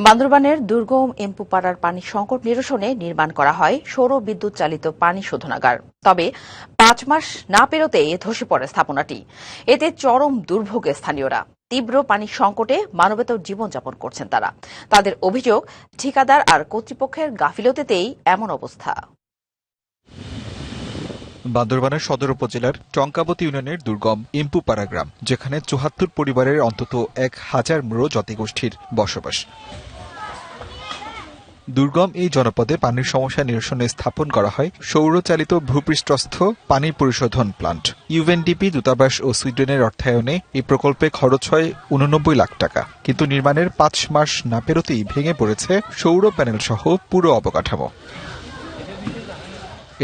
বান্দরবানের দুর্গম এম্পুপাড়ার পানি সংকট নিরসনে নির্মাণ করা হয় সৌর বিদ্যুৎ চালিত পানি শোধনাগার। তবে ৫ মাস না পেরোতেই ধসে পড়ে স্থাপনাটি। এতে চরম দুর্ভোগে স্থানীয়রা। তীব্র পানি সংকটে মানবেতর জীবনযাপন করছেন তারা। তাদের অভিযোগ, ঠিকাদার আর কর্তৃপক্ষের গাফিলতিতেই এমন অবস্থা। বান্দরবানের সদর উপজেলার টঙ্কাবতী ইউনিয়নের দুর্গম এম্পুপাড়া গ্রাম, যেখানে ৭৪ পরিবারের অন্তত ১,০০০ ম্রো জাতিগোষ্ঠীর বসবাস। দুর্গম এই জনপদে পানির সমস্যা নিরসনে স্থাপন করা হয় সৌরচালিত ভূপৃষ্ঠস্থ পানি পরিশোধন প্লান্ট। ইউএনডিপি, দূতাবাস ও সুইডেনের অর্থায়নে এই প্রকল্পে খরচ হয় ৮৯ লাখ টাকা। কিন্তু নির্মাণের ৫ মাস না পেরোতেই ভেঙে পড়েছে সৌর প্যানেল সহ পুরো অবকাঠামো।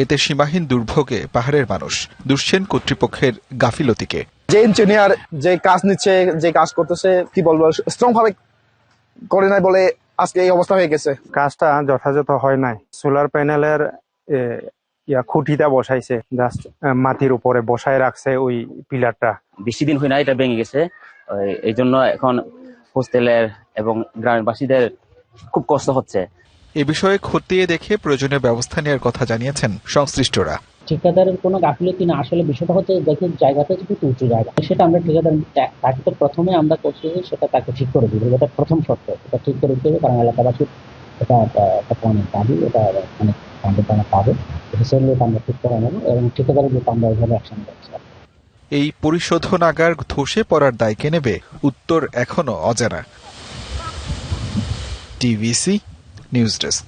এতে সীমাহীন দুর্ভোগে পাহাড়ের মানুষ দুষছেন কর্তৃপক্ষের গাফিলতিকে। যে ইঞ্জিনিয়ার যে কাজ নিচ্ছে, যে কাজ করতেছে, কি বলবো, স্ট্রং ভাবে করে নাই বলে আজকে এই অবস্থা হয়ে গেছে। কাজটা যথাযথ হয় নাই। সোলার প্যানেলের খুঁটিটা বসাইছে, জাস্ট মাটির উপরে বসায় রাখছে ওই পিলারটা। বেশি দিন হয় না এটা ভেঙে গেছে। এই জন্য এখন হোস্টেলের এবং গ্রামের বাসীদের খুব কষ্ট হচ্ছে। এ বিষয়ে খতিয়ে দেখে প্রয়োজনীয় ব্যবস্থা নেওয়ার কথা জানিয়েছেন সংশ্লিষ্টরা। ঠিকাদারের কোনো গাফিলতি না, আসলে বিষয়টা হচ্ছে দেখি জায়গাটা কিন্তু উঁচু জায়গা, সেটা আমরা ঠিকাদার তাকে তো প্রথমে আমরা করছি সেটা তাকে ঠিক করে দিব। এটা প্রথম শর্ত, এটা ঠিক করে দিতে হবে, কারণ এলাকাবাসী এটা অনেক দাবি, এটা অনেক পাবে, সেগুলো আমরা ঠিক করে নেবো এবং ঠিকাদারের যে আমরা ওইভাবে অ্যাকশন করছি। এই পরিশোধনাগার ধসে পড়ার দায় কে নেবে, উত্তর এখনো অজানা। TVC news desk.